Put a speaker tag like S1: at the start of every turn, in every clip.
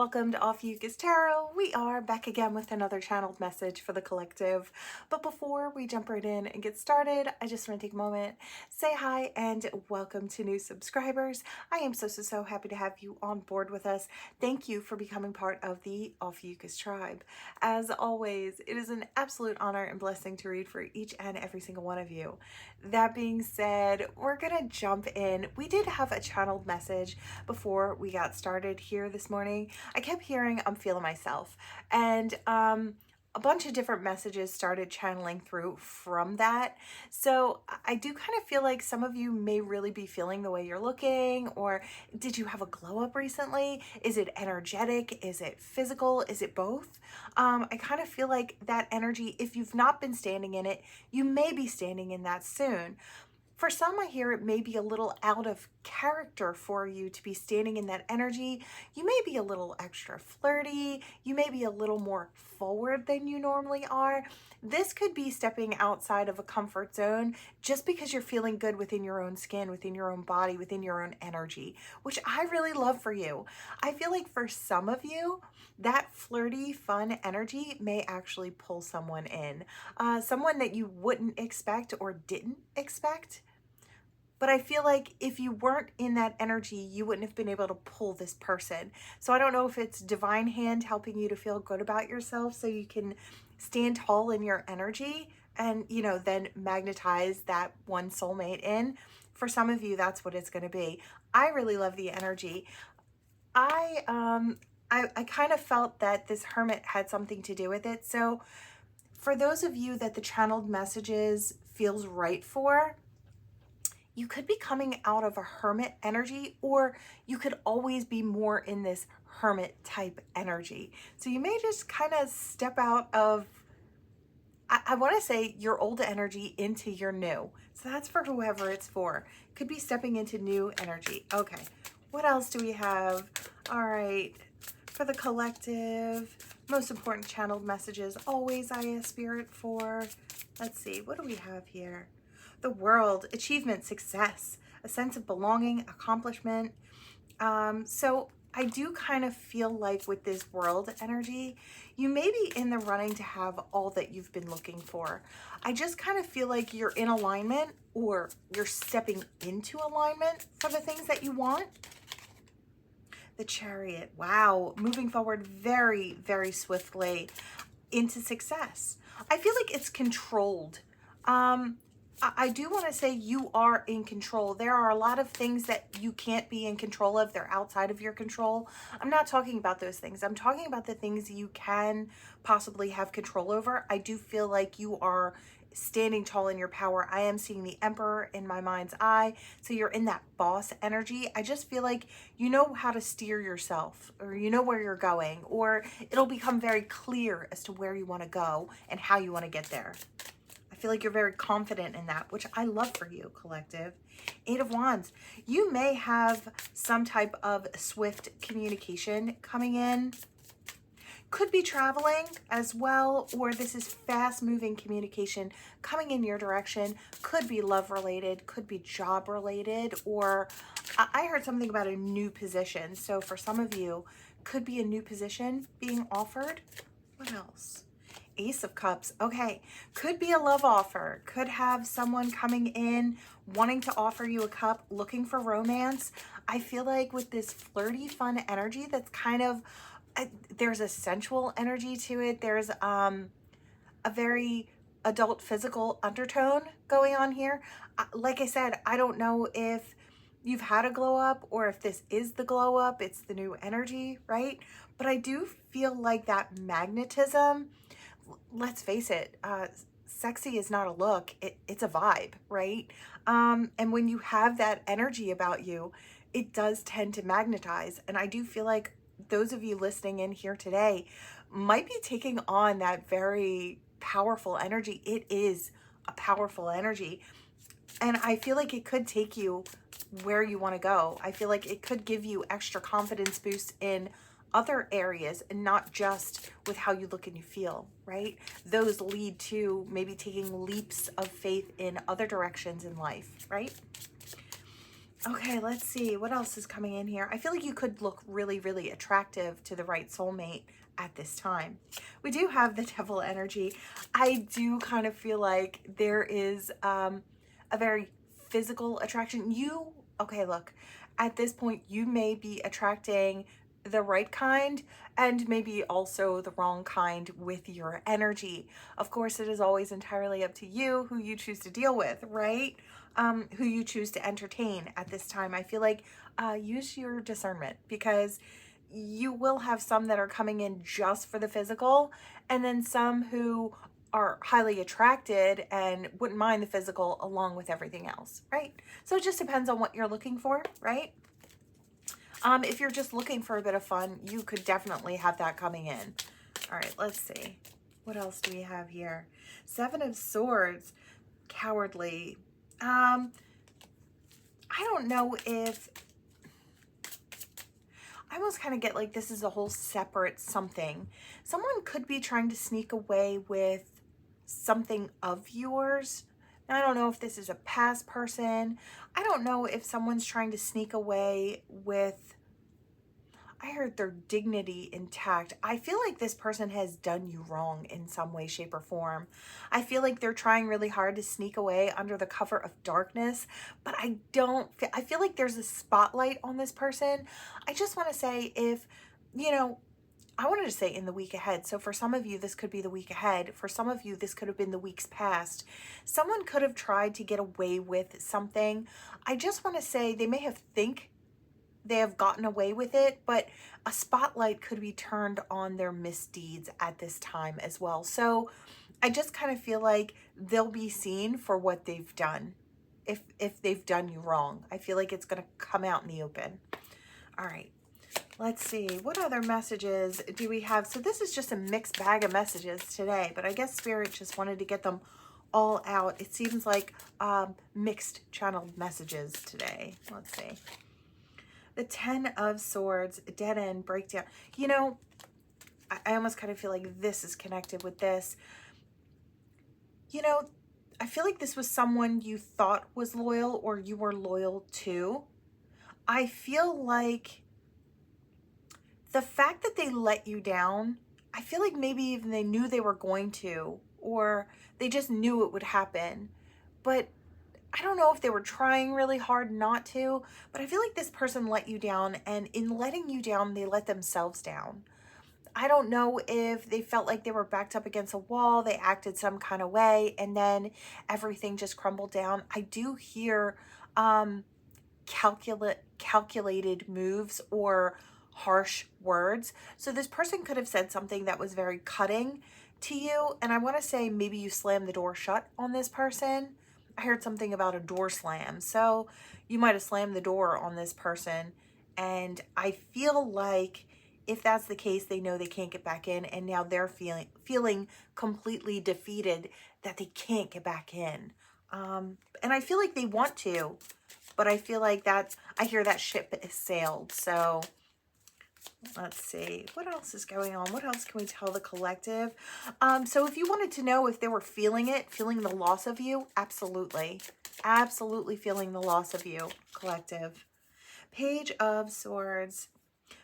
S1: Welcome to Ophiuchus Tarot. We are back again with another channeled message for the collective. But before we jump right in and get started, I just want to take a moment, say hi, and welcome to new subscribers. I am so happy to have you on board with us. Thank you for becoming part of the Ophiuchus tribe. As always, it is an absolute honor and blessing to read for each and every single one of you. That being said, we're gonna jump in. We did have a channeled message before we got started here this morning. I kept hearing I'm feeling myself, and a bunch of different messages started channeling through from that. So I do kind of feel like some of you may really be feeling the way you're looking, or did you have a glow up recently? Is it energetic? Is it physical? Is it both? I kind of feel like that energy, if you've not been standing in it, you may be standing in that soon. For some, I hear it may be a little out of character for you to be standing in that energy. You may be a little extra flirty. You may be a little more forward than you normally are. This could be stepping outside of a comfort zone just because you're feeling good within your own skin, within your own body, within your own energy, which I really love for you. I feel like for some of you, that flirty, fun energy may actually pull someone in, someone that you wouldn't expect or didn't expect. But I feel like if you weren't in that energy, you wouldn't have been able to pull this person. So I don't know if it's divine hand helping you to feel good about yourself so you can stand tall in your energy and, then magnetize that one soulmate in. For some of you, that's what it's going to be. I really love the energy. I kind of felt that this hermit had something to do with it. So for those of you that the channeled messages feels right for, you could be coming out of a hermit energy, or you could always be more in this hermit type energy. So you may just kind of step out of, I want to say, your old energy into your new. So that's for whoever it's for. Could be stepping into new energy. Okay, what else do we have? All right, for the collective, most important channeled messages, always I ask Spirit for. Let's see, what do we have here? The world, achievement, success, a sense of belonging, accomplishment. So I do kind of feel like with this world energy, you may be in the running to have all that you've been looking for. I just kind of feel like you're in alignment, or you're stepping into alignment for the things that you want. The Chariot, wow, moving forward very swiftly into success. I feel like it's controlled. I do want to say you are in control. There are a lot of things that you can't be in control of. They're outside of your control. I'm not talking about those things. I'm talking about the things you can possibly have control over. I do feel like you are standing tall in your power. I am seeing the Emperor in my mind's eye. So you're in that boss energy. I just feel like you know how to steer yourself, or you know where you're going, or it'll become very clear as to where you want to go and how you want to get there. I feel like you're very confident in that, which I love for you, collective. Eight of Wands. You may have some type of swift communication coming in. Could be traveling as well, or this is fast moving communication coming in your direction. Could be love related, could be job related, or I heard something about a new position. So for some of you, could be a new position being offered. What else? Ace of Cups. Okay, could be a love offer. Could have someone coming in wanting to offer you a cup, looking for romance. I feel like with this flirty, fun energy that's kind of, there's a sensual energy to it. There's a very adult physical undertone going on here. Like I said, I don't know if you've had a glow up or if this is the glow up. It's the new energy, right? But I do feel like that magnetism, let's face it, sexy is not a look, it's a vibe, right? And when you have that energy about you, it does tend to magnetize. And I do feel like those of you listening in here today might be taking on that very powerful energy. It is a powerful energy. And I feel like it could take you where you want to go. I feel like it could give you extra confidence boost in other areas, and not just with how you look and you feel, right? Those lead to maybe taking leaps of faith in other directions in life, right? Okay, let's see. What else is coming in here? I feel like you could look really, really attractive to the right soulmate at this time. We do have the devil energy. I do kind of feel like there is a very physical attraction. Okay, look, at this point, you may be attracting the right kind and maybe also the wrong kind with your energy. Of course, it is always entirely up to you who you choose to deal with, right? Who you choose to entertain at this time. I feel like use your discernment, because you will have some that are coming in just for the physical, and then some who are highly attracted and wouldn't mind the physical along with everything else, right? So it just depends on what you're looking for, right? If you're just looking for a bit of fun, you could definitely have that coming in. All right, let's see. What else do we have here? Seven of Swords, cowardly. I don't know if, I almost kind of get like this is a whole separate something. Someone could be trying to sneak away with something of yours. Now, I don't know if this is a past person. I don't know if someone's trying to sneak away with, I heard their dignity intact. I feel like this person has done you wrong in some way, shape, or form. I feel like they're trying really hard to sneak away under the cover of darkness, but I feel like there's a spotlight on this person. I just want to say, if, you know, I wanted to say in the week ahead. So for some of you, this could be the week ahead. For some of you, this could have been the weeks past. Someone could have tried to get away with something. I just want to say they may have they have gotten away with it, but a spotlight could be turned on their misdeeds at this time as well. So I just kind of feel like they'll be seen for what they've done. If they've done you wrong, I feel like it's going to come out in the open. All right, let's see. What other messages do we have? So this is just a mixed bag of messages today, but I guess Spirit just wanted to get them all out. It seems like mixed channeled messages today. Let's see. The 10 of Swords, dead end, breakdown. You know, I almost kind of feel like this is connected with this. You know, I feel like this was someone you thought was loyal or you were loyal to. I feel like the fact that they let you down, I feel like maybe even they knew they were going to, or they just knew it would happen. But I don't know if they were trying really hard not to, but I feel like this person let you down, and in letting you down, they let themselves down. I don't know if they felt like they were backed up against a wall, they acted some kind of way, and then everything just crumbled down. I do hear calculated moves or harsh words. So this person could have said something that was very cutting to you, and I want to say maybe you slammed the door shut on this person. I heard something about a door slam. So you might have slammed the door on this person. And I feel like if that's the case, they know they can't get back in. And now they're feeling completely defeated that they can't get back in. And I feel like they want to, but I feel like I hear that ship has sailed. So let's see, what else is going on? What else can we tell the collective? So if you wanted to know if they were feeling the loss of you, absolutely. Absolutely feeling the loss of you, collective. Page of Swords.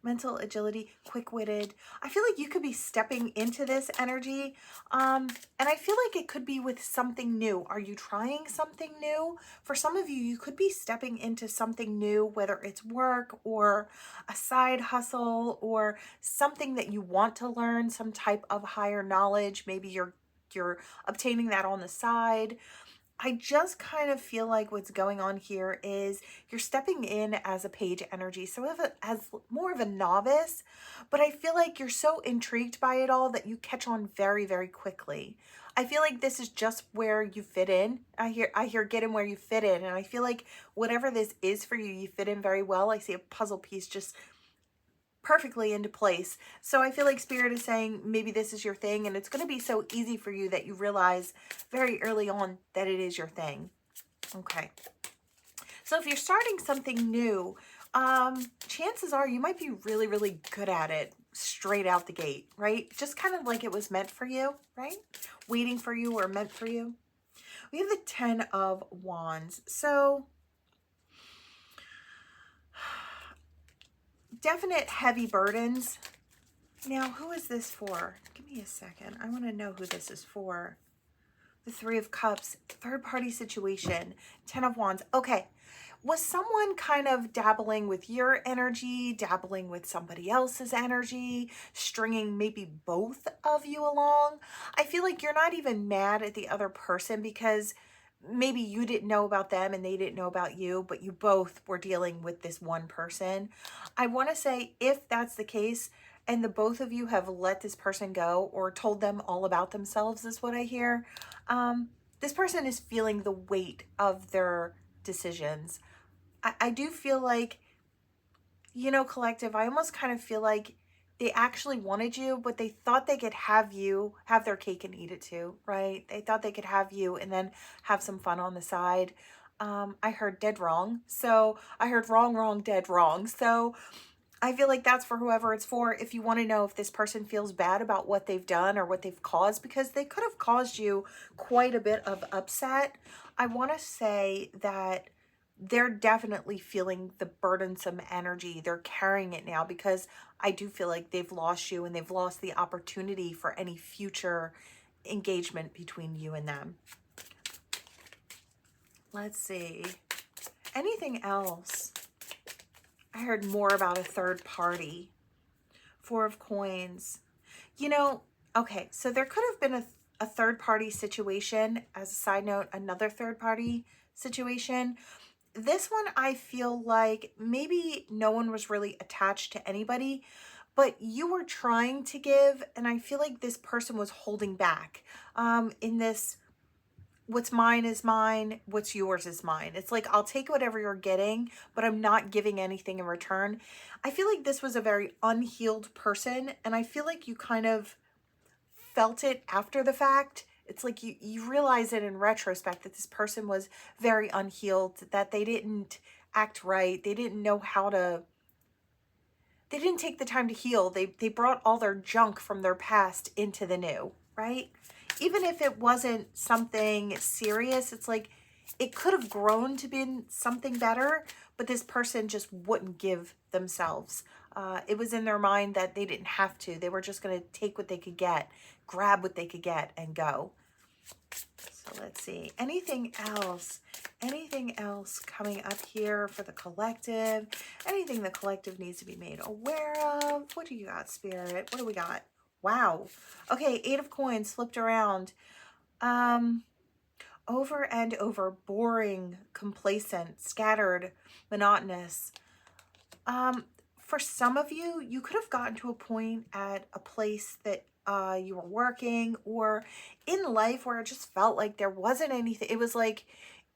S1: Mental agility, quick-witted. I feel like you could be stepping into this energy. And I feel like it could be with something new. Are you trying something new? For some of you, you could be stepping into something new, whether it's work or a side hustle or something that you want to learn, some type of higher knowledge. Maybe you're obtaining that on the side. I just kind of feel like what's going on here is you're stepping in as a page energy, so as more of a novice, but I feel like you're so intrigued by it all that you catch on very, very quickly. I feel like this is just where you fit in. I hear get in where you fit in, and I feel like whatever this is for you, you fit in very well. I see a puzzle piece just perfectly into place. So I feel like Spirit is saying maybe this is your thing, and it's going to be so easy for you that you realize very early on that it is your thing. Okay. So if you're starting something new, chances are you might be really, really good at it straight out the gate, right? Just kind of like it was meant for you, right? Waiting for you or meant for you. We have the 10 of Wands. So definite heavy burdens. Now, who is this for? Give me a second. I want to know who this is for. The Three of Cups, third-party situation, Ten of Wands. Okay, was someone kind of dabbling with your energy, dabbling with somebody else's energy, stringing maybe both of you along? I feel like you're not even mad at the other person because maybe you didn't know about them and they didn't know about you, but you both were dealing with this one person. I want to say, if that's the case, and the both of you have let this person go or told them all about themselves, is what I hear. This person is feeling the weight of their decisions. I do feel like, you know, collective, I almost kind of feel like they actually wanted you, but they thought they could have you have their cake and eat it too, right? They thought they could have you and then have some fun on the side. I heard dead wrong. So I heard wrong, wrong, dead wrong. So I feel like that's for whoever it's for. If you want to know if this person feels bad about what they've done or what they've caused, because they could have caused you quite a bit of upset, I want to say that they're definitely feeling the burdensome energy. They're carrying it now because I do feel like they've lost you and they've lost the opportunity for any future engagement between you and them. Let's see. Anything else? I heard more about a third party. Four of Coins. You know, okay, so there could have been a third party situation. As a side note, another third party situation. This one, I feel like maybe no one was really attached to anybody, but you were trying to give, and I feel like this person was holding back in this. What's mine is mine, what's yours is mine. It's like, I'll take whatever you're getting, but I'm not giving anything in return. I feel like this was a very unhealed person, and I feel like you kind of felt it after the fact. It's like you realize it in retrospect that this person was very unhealed, that they didn't act right. They didn't know how to, they didn't take the time to heal. They brought all their junk from their past into the new, right? Even if it wasn't something serious, it's like it could have grown to be something better, but this person just wouldn't give themselves. It was in their mind that they didn't have to. They were just going to take what they could get, grab what they could get, and go. So let's see. Anything else? Anything else coming up here for the collective? Anything the collective needs to be made aware of? What do you got, Spirit? What do we got? Wow. Okay, Eight of Coins flipped around. Over and over, boring, complacent, scattered, monotonous. For some of you, you could have gotten to a point at a place that you were working or in life where it just felt like there wasn't anything. It was like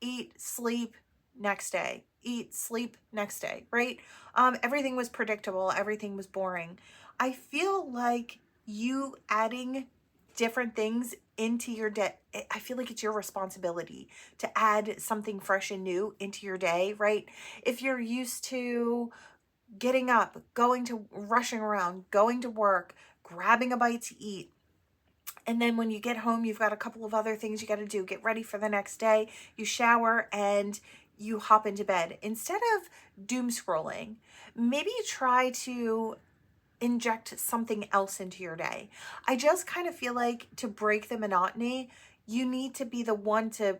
S1: eat, sleep, next day. Eat, sleep, next day, right? Everything was predictable. Everything was boring. I feel like you adding different things into your day, I feel like it's your responsibility to add something fresh and new into your day, right? If you're used to getting up, going to, rushing around, going to work, grabbing a bite to eat, and then when you get home, you've got a couple of other things you got to do, get ready for the next day, you shower, and you hop into bed. Instead of doom scrolling, maybe try to inject something else into your day. I just kind of feel like to break the monotony, you need to be the one to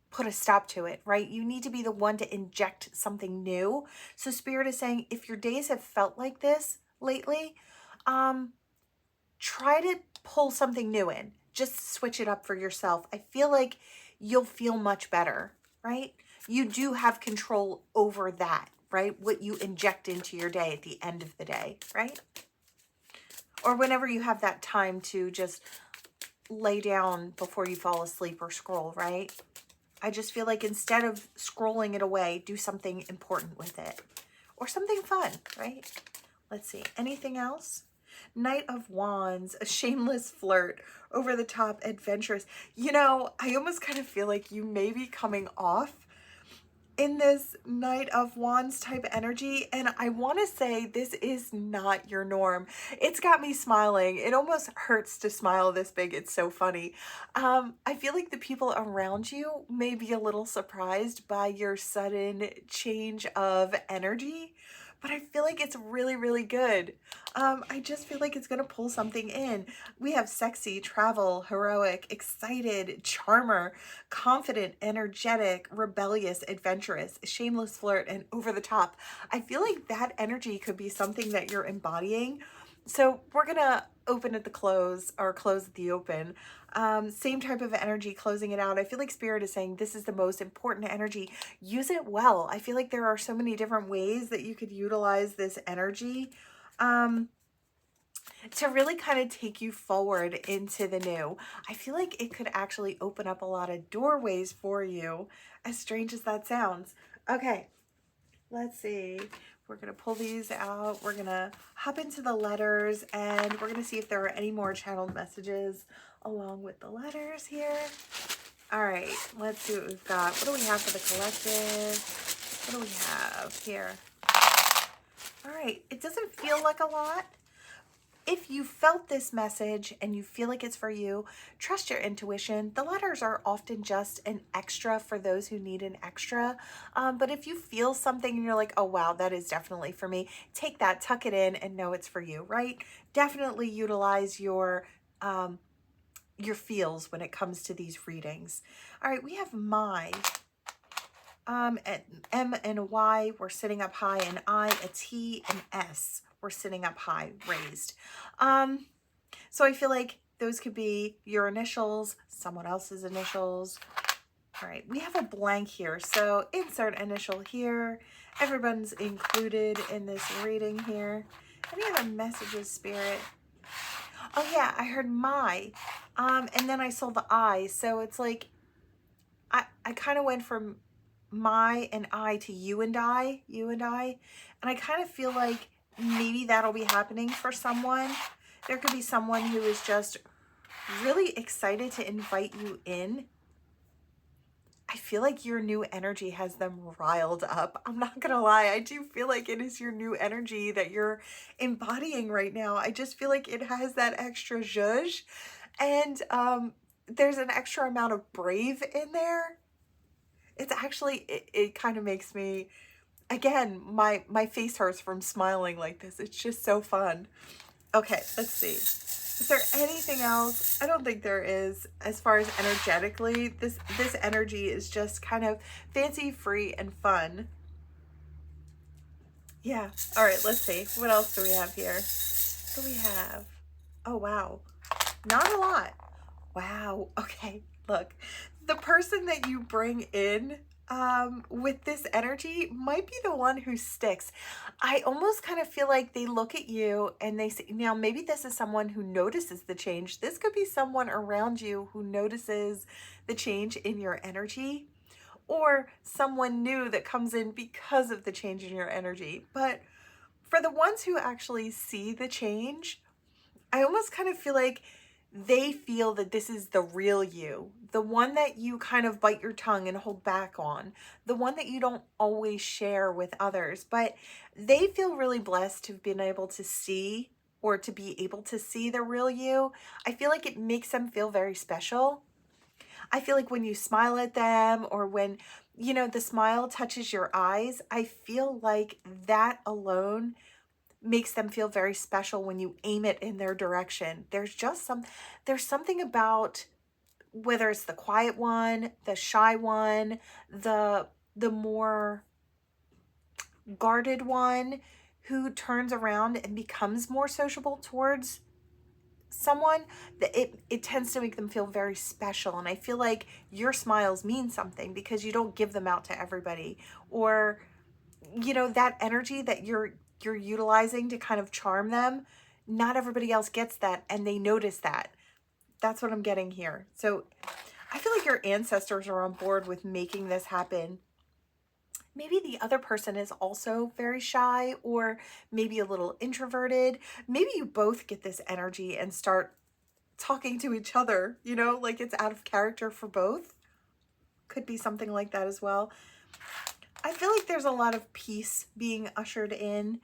S1: put a stop to it, right? You need to be the one to inject something new. So Spirit is saying, if your days have felt like this lately, try to pull something new in. Just switch it up for yourself. I feel like you'll feel much better, right? You do have control over that, right? What you inject into your day at the end of the day, right? Or whenever you have that time to just lay down before you fall asleep or scroll, right? I just feel like instead of scrolling it away, do something important with it. Or something fun, right? Let's see. Anything else? Knight of Wands, a shameless flirt, over the top, adventurous. You know, I almost kind of feel like you may be coming off in this Knight of Wands type energy, and I want to say this is not your norm. It's got me smiling. It almost hurts to smile this big. It's so funny. I feel like the people around you may be a little surprised by your sudden change of energy, but I feel like it's really, really good. I just feel like it's going to pull something in. We have sexy, travel, heroic, excited, charmer, confident, energetic, rebellious, adventurous, shameless flirt, and over the top. I feel like that energy could be something that you're embodying. So we're going to open at the close or close at the open. Same type of energy, closing it out. I feel like Spirit is saying this is the most important energy. Use it well. I feel like there are so many different ways that you could utilize this energy to really kind of take you forward into the new. I feel like it could actually open up a lot of doorways for you, as strange as that sounds. Okay, let's see. We're going to pull these out. We're going to hop into the letters, and we're going to see if there are any more channeled messages along with the letters here. All right, let's see what we've got. What do we have for the collective? What do we have here? All right, it doesn't feel like a lot. If you felt this message and you feel like it's for you, trust your intuition. The letters are often just an extra for those who need an extra. But if you feel something and you're like, oh, wow, that is definitely for me, take that, tuck it in, and know it's for you, right? Definitely utilize your feels when it comes to these readings. All right, we have my. And M and a Y, we're sitting up high, and I, a T, and S, we're sitting up high, raised. So I feel like those could be your initials, someone else's initials. All right, we have a blank here, so insert initial here. Everyone's included in this reading here. Any other messages, Spirit? Oh yeah, I heard my, and then I saw the I, so it's like, I kind of went from my and I to you and I, and I kind of feel like maybe that'll be happening for someone. There could be someone who is just really excited to invite you in. I feel like your new energy has them riled up. I'm not gonna lie, I do feel like it is your new energy that you're embodying right now. I just feel like it has that extra zhuzh, and there's an extra amount of brave in there. It's actually, it kind of makes me, again, my face hurts from smiling like this. It's just so fun. Okay, let's see. Is there anything else? I don't think there is. As far as energetically, this energy is just kind of fancy, free, and fun. Yeah. All right, let's see. What else do we have here? What do we have? Oh, wow. Not a lot. Wow. Okay, look. The person that you bring in with this energy might be the one who sticks. I almost kind of feel like they look at you and they say, now maybe this is someone who notices the change. This could be someone around you who notices the change in your energy, or someone new that comes in because of the change in your energy. But for the ones who actually see the change, I almost kind of feel like they feel that this is the real you, the one that you kind of bite your tongue and hold back on, the one that you don't always share with others, but they feel really blessed to have been able to see, or to be able to see the real you. I feel like it makes them feel very special. I feel like when you smile at them, or when, you know, the smile touches your eyes, I feel like that alone makes them feel very special when you aim it in their direction. There's something about, whether it's the quiet one, the shy one, the more guarded one, who turns around and becomes more sociable towards someone, that it tends to make them feel very special. And I feel like your smiles mean something because you don't give them out to everybody, or, you know, that energy that you're utilizing to kind of charm them, not everybody else gets that, and they notice that. That's what I'm getting here. So I feel like your ancestors are on board with making this happen. Maybe the other person is also very shy, or maybe a little introverted. Maybe you both get this energy and start talking to each other, you know, like it's out of character for both. Could be something like that as well. I feel like there's a lot of peace being ushered in.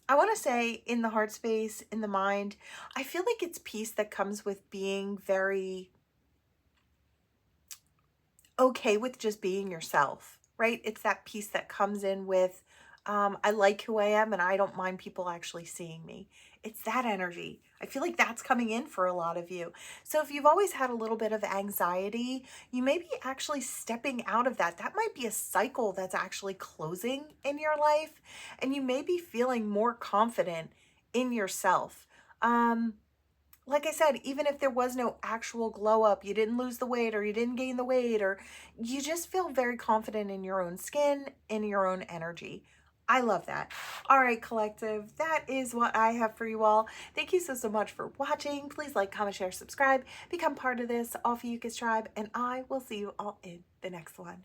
S1: I want to say in the heart space, in the mind, I feel like it's peace that comes with being very okay with just being yourself, right? It's that peace that comes in with I like who I am and I don't mind people actually seeing me. It's that energy. I feel like that's coming in for a lot of you. So if you've always had a little bit of anxiety, you may be actually stepping out of that. That might be a cycle that's actually closing in your life, and you may be feeling more confident in yourself. Like I said, even if there was no actual glow up, you didn't lose the weight or you didn't gain the weight, or you just feel very confident in your own skin, in your own energy. I love that. All right, collective, that is what I have for you all. Thank you so much for watching. Please like, comment, share, subscribe, become part of this Ophiuchus tribe, and I will see you all in the next one.